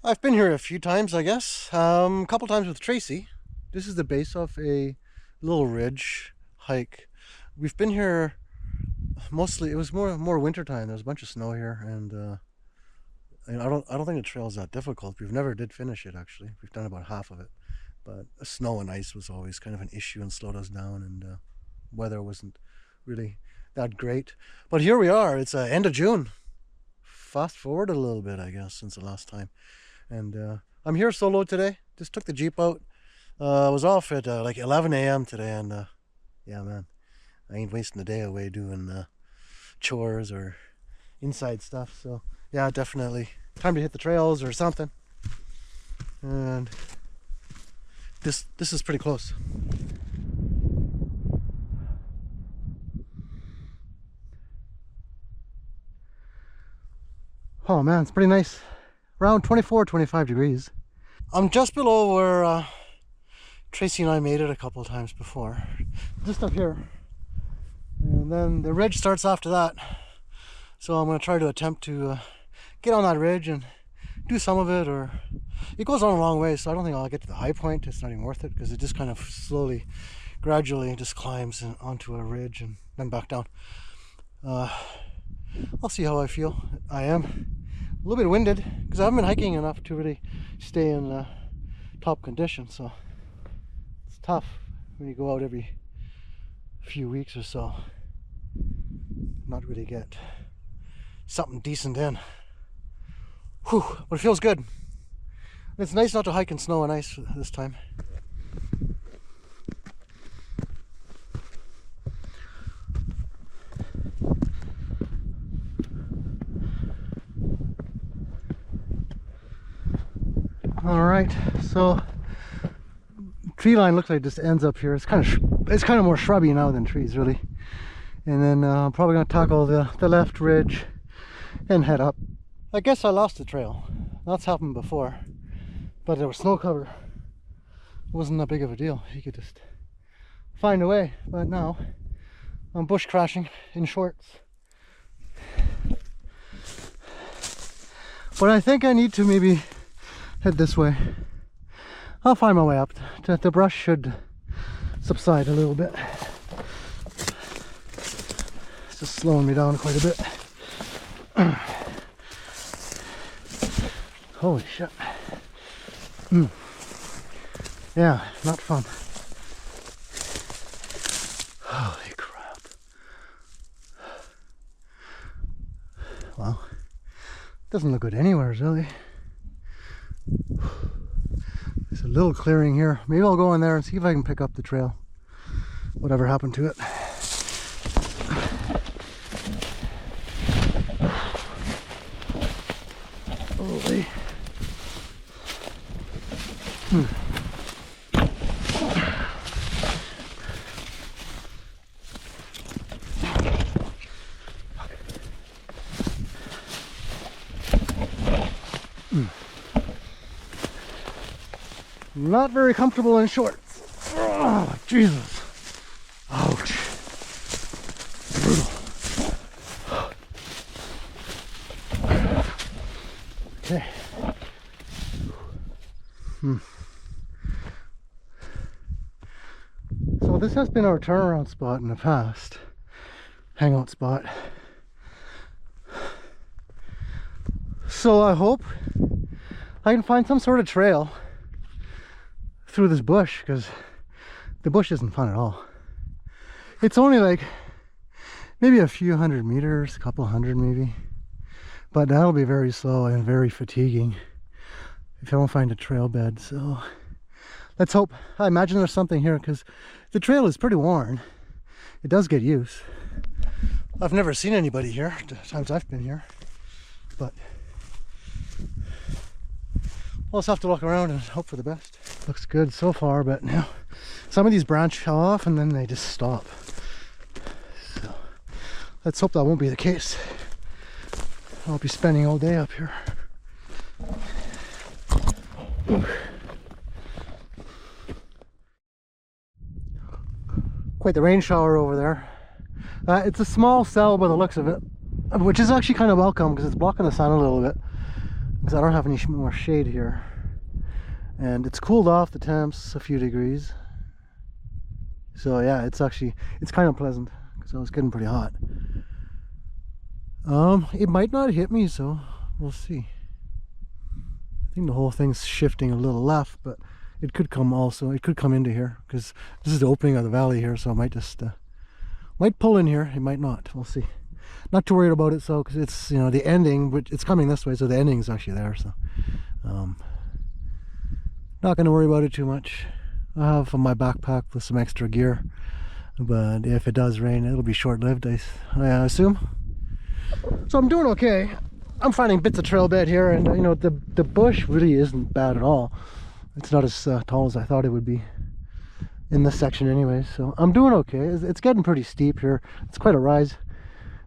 I've been here a few times, I guess. A couple times with Tracy. This is the base of a little ridge hike. We've been here mostly. It was more winter time. There was a bunch of snow here, and I don't think the trail's that difficult. We've never did finish it actually. We've done about half of it, but snow and ice was always kind of an issue and slowed us down, and weather wasn't really that great. But here we are. It's end of June. Fast forward a little bit, I guess, since the last time. And I'm here solo today. Just took the Jeep out. I was off at like 11 a.m. today, and yeah, man, I ain't wasting the day away doing chores or inside stuff. So yeah, definitely time to hit the trails or something. And this is pretty close. Oh man, it's pretty nice. Around 24, 25 degrees. I'm just below where Tracy and I made it a couple of times before. Just up here. And then the ridge starts after that. So I'm going to try to attempt to get on that ridge and do some of it, or it goes on a long way, so I don't think I'll get to the high point. It's not even worth it because it just kind of slowly, gradually just climbs onto a ridge and then back down. I'll see how I feel. I am a little bit winded because I haven't been hiking enough to really stay in top condition, so it's tough when you go out every few weeks or so, not really get something decent in. Whew, but it feels good. It's nice not to hike in snow and ice this time. All right, so tree line looks like it just ends up here. It's kind of more shrubby now than trees, really. And then I'm probably going to tackle the left ridge and head up. I guess I lost the trail. That's happened before, but there was snow cover. It wasn't that big of a deal. You could just find a way. But now I'm bush crashing in shorts. But I think I need to maybe head this way. I'll find my way up. The brush should subside a little bit. It's just slowing me down quite a bit. Holy shit. Yeah, not fun. Holy crap. Well, doesn't look good anywhere, really. There's a little clearing here. Maybe I'll go in there and see if I can pick up the trail. Whatever happened to it. Holy. Not very comfortable in shorts. Oh, Jesus. Ouch. Brutal. Okay. So this has been our turnaround spot in the past. Hangout spot. So I hope I can find some sort of trail through this bush, because the bush isn't fun at all. It's only like maybe a few hundred meters, a couple hundred maybe, but that'll be very slow and very fatiguing if I don't find a trail bed. So let's hope. I imagine there's something here because the trail is pretty worn. It does get use. I've never seen anybody here the times I've been here, but we'll just have to look around and hope for the best. Looks good so far, but now some of these branch off and then they just stop. So let's hope that won't be the case. I'll be spending all day up here. Quite the rain shower over there. It's a small cell by the looks of it, which is actually kind of welcome because it's blocking the sun a little bit. because I don't have any more shade here. And it's cooled off the temps a few degrees. So yeah, it's kind of pleasant because I was getting pretty hot. It might not hit me, so we'll see. I think the whole thing's shifting a little left, but it could come into here because this is the opening of the valley here, so I might just might pull in here. It might not. We'll see. Not too worried about it, so because it's, you know, the ending, but it's coming this way, so the ending is actually there. So not going to worry about it too much. I have my backpack with some extra gear, but if it does rain, it'll be short-lived, I assume. So I'm doing okay. I'm finding bits of trail bed here, and you know, the bush really isn't bad at all. It's not as tall as I thought it would be in this section anyway, so I'm doing okay. It's getting pretty steep here. It's quite a rise,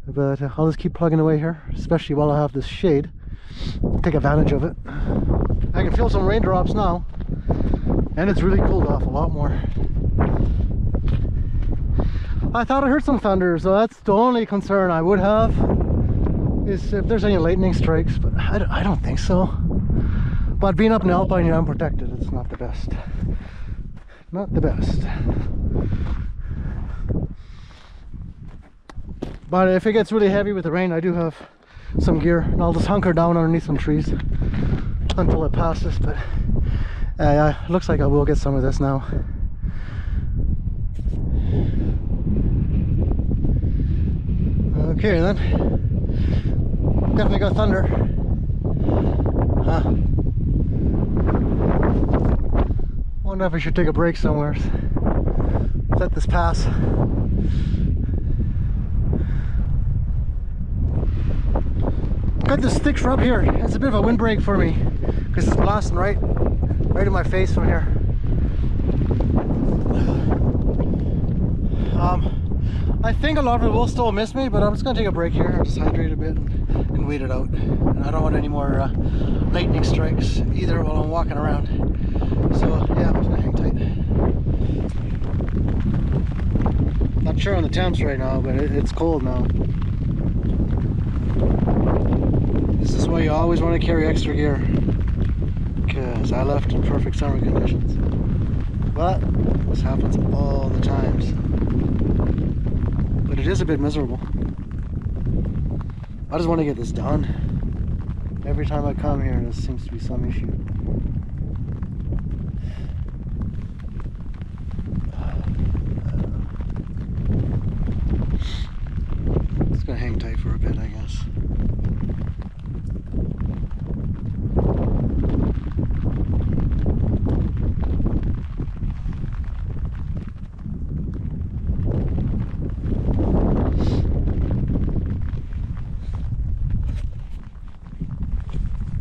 but I'll just keep plugging away here, especially while I have this shade. Take advantage of it. I can feel some raindrops now, and it's really cooled off a lot more. I thought I heard some thunder, so that's the only concern I would have, is if there's any lightning strikes, but I don't think so. But being up in Alpine here, I'm protected. It's not the best. Not the best. But if it gets really heavy with the rain, I do have some gear, and I'll just hunker down underneath some trees until it passes. But yeah, looks like I will get some of this now. Okay then. Definitely got thunder. Huh. Wonder if I should take a break somewhere. Let this pass. Got this thick shrub here. It's a bit of a windbreak for me because it's blasting right in my face from here. I think a lot of it will still miss me, but I'm just gonna take a break here, just hydrate a bit and wait it out. And I don't want any more lightning strikes either while I'm walking around. So yeah, I'm just gonna hang tight. Not sure on the temps right now, but it's cold now. This is why you always want to carry extra gear, because I left in perfect summer conditions. But this happens all the times. But it is a bit miserable. I just want to get this done. Every time I come here, there seems to be some issue. Just gonna hang tight for a bit, I guess.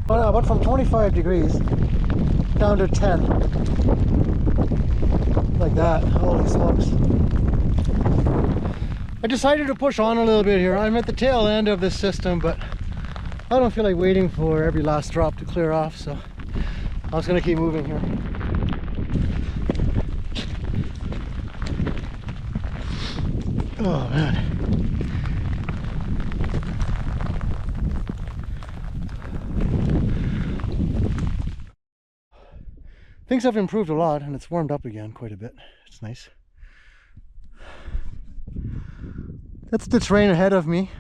I went from 25 degrees down to 10. Like that. Holy smokes. I decided to push on a little bit here. I'm at the tail end of this system, but I don't feel like waiting for every last drop to clear off, so I was going to keep moving here. Oh man. Things have improved a lot, and it's warmed up again quite a bit. It's nice. That's the terrain ahead of me.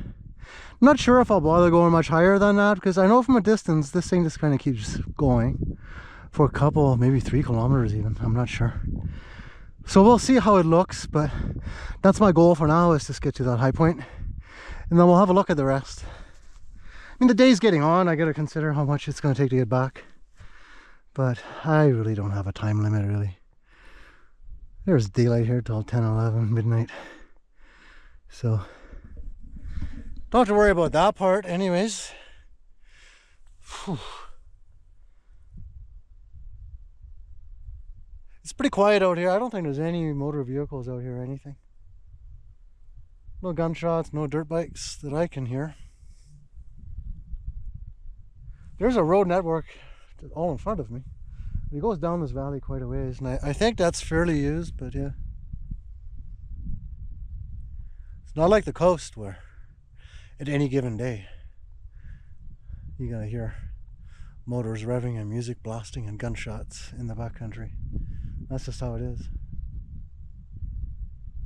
I'm not sure if I'll bother going much higher than that, because I know from a distance this thing just kind of keeps going for a couple, maybe 3 kilometers even. I'm not sure. So we'll see how it looks, but that's my goal for now, is just get to that high point, and then we'll have a look at the rest. I mean, the day's getting on. I got to consider how much it's going to take to get back. But I really don't have a time limit, really. There's daylight here till 10, 11, midnight. So, don't have to worry about that part anyways. Whew. It's pretty quiet out here. I don't think there's any motor vehicles out here or anything. No gunshots, no dirt bikes that I can hear. There's a road network all in front of me. It goes down this valley quite a ways, and I think that's fairly used, but yeah. It's not like the coast where at any given day you're gonna hear motors revving and music blasting and gunshots in the backcountry. That's just how it is.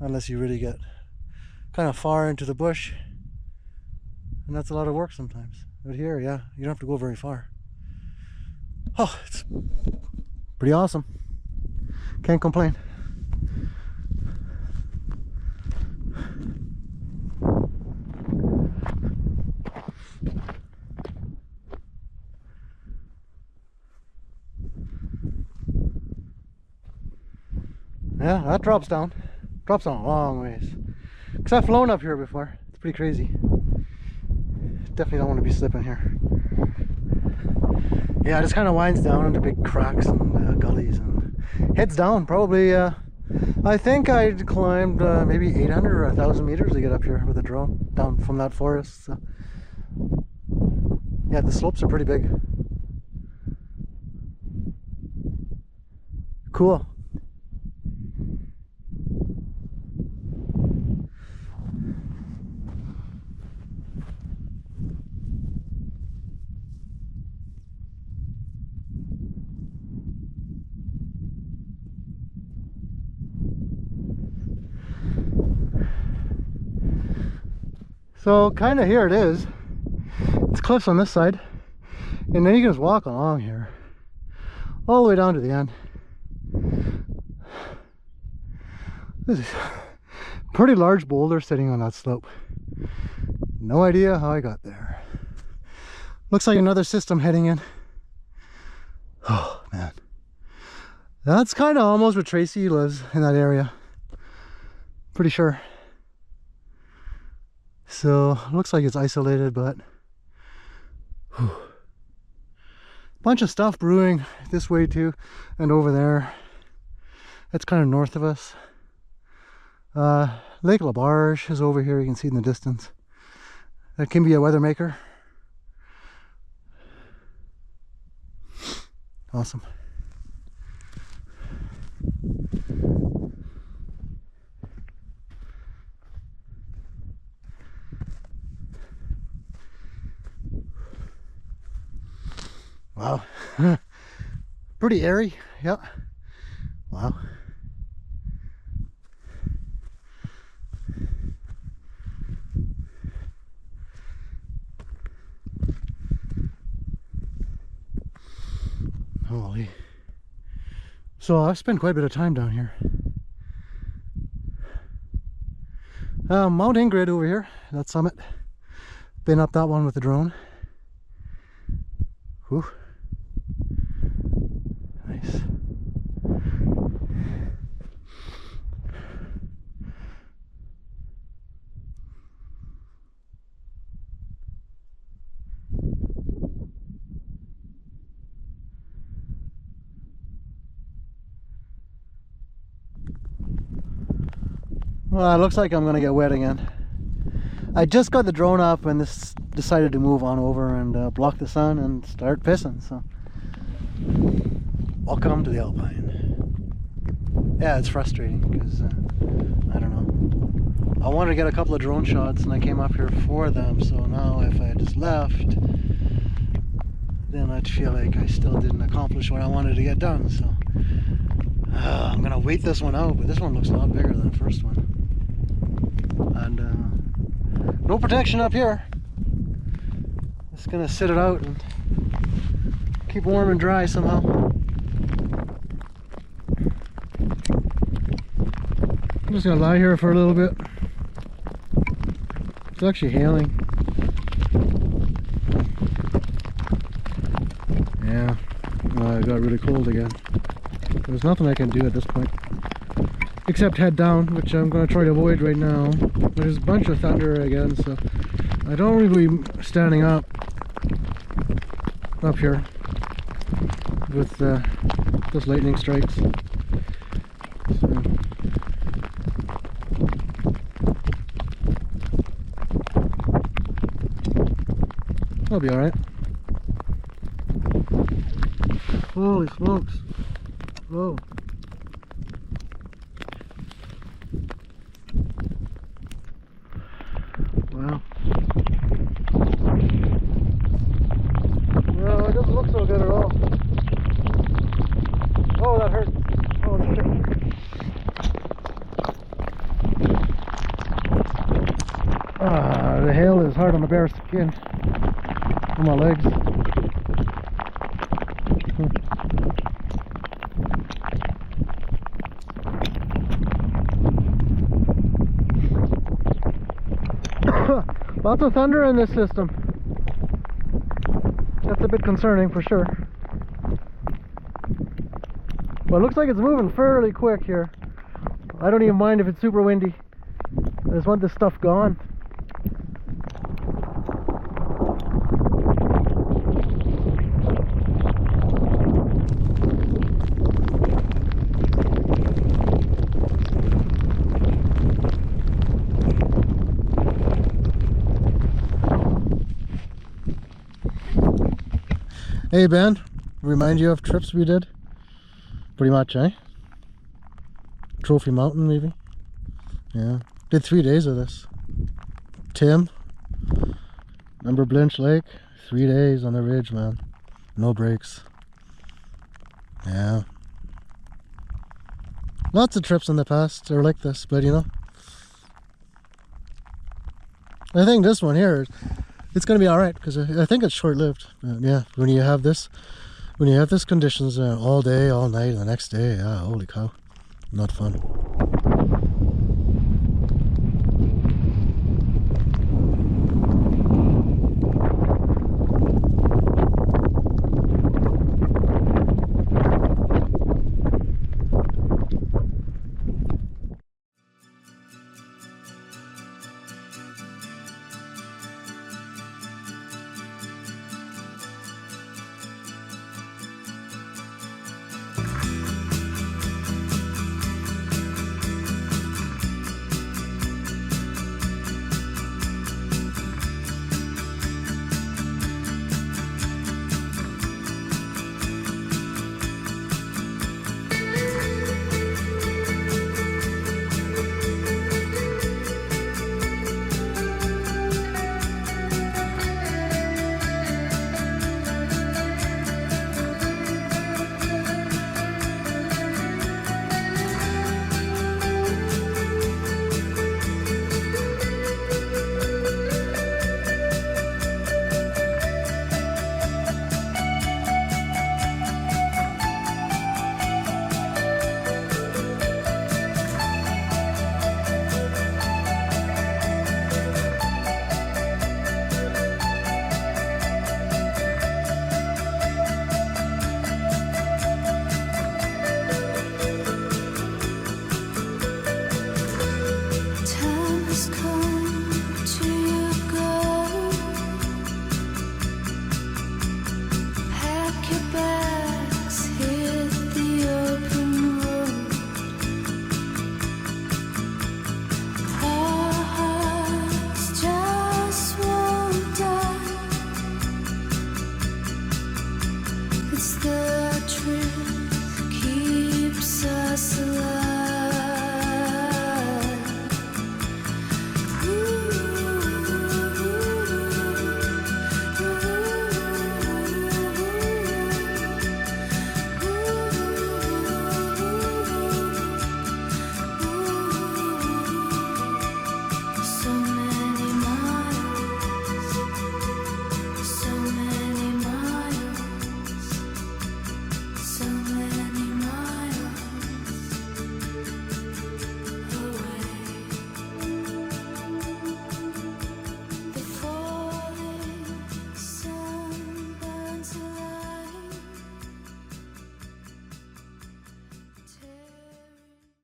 Unless you really get kind of far into the bush, and that's a lot of work sometimes. But here, yeah, you don't have to go very far. Oh, it's pretty awesome. Can't complain. Yeah, that drops down. Drops down a long ways. Because I've flown up here before. It's pretty crazy. Definitely don't want to be slipping here. Yeah, it just kind of winds down into big cracks and gullies and heads down. Probably, I think I climbed maybe 800 or 1,000 meters to get up here with a drone down from that forest. So. Yeah, the slopes are pretty big. Cool. So kind of here it is. It's cliffs on this side, and then you can just walk along here all the way down to the end. This is a pretty large boulder sitting on that slope. No idea how I got there. Looks like another system heading in. Oh man, that's kind of almost where Tracy lives, in that area. Pretty sure. So looks like it's isolated, but whew. Bunch of stuff brewing this way too, and over there. That's kind of north of us. Lake Labarge is over here. You can see in the distance. That can be a weather maker. Awesome. Wow. Pretty airy. Yeah. Wow. Holy. So I've spent quite a bit of time down here. Mount Ingrid over here, that summit. Been up that one with the drone. Whew. Nice. Well, it looks like I'm gonna get wet again. I just got the drone up and this decided to move on over and block the sun and start pissing, so welcome to the Alpine. Yeah, it's frustrating because I don't know, I wanted to get a couple of drone shots and I came up here for them, so now if I just left then I'd feel like I still didn't accomplish what I wanted to get done. So I'm gonna wait this one out, but this one looks a lot bigger than the first one. And no protection up here. Just gonna sit it out and keep warm and dry somehow. I'm just gonna lie here for a little bit. It's actually hailing. Yeah, it got really cold again. There's nothing I can do at this point except head down, which I'm going to try to avoid right now. There's a bunch of thunder again, so I don't really be standing up here with those lightning strikes. So. I'll be alright. Holy smokes. Whoa. Wow. Well, it doesn't look so good. on the bare skin on my legs. Lots of thunder in this system. That's a bit concerning for sure. But it looks like it's moving fairly quick here. I don't even mind if it's super windy. I just want this stuff gone. Hey Ben, remind you of trips we did? Pretty much, eh? Trophy Mountain maybe? Yeah, did 3 days of this. Tim, remember Blinch Lake? 3 days on the ridge, man. No breaks. Yeah. Lots of trips in the past are like this, but you know, I think this one here, it's going to be alright, because I think it's short-lived. Yeah, when you have this conditions all day, all night, and the next day, yeah, holy cow, not fun.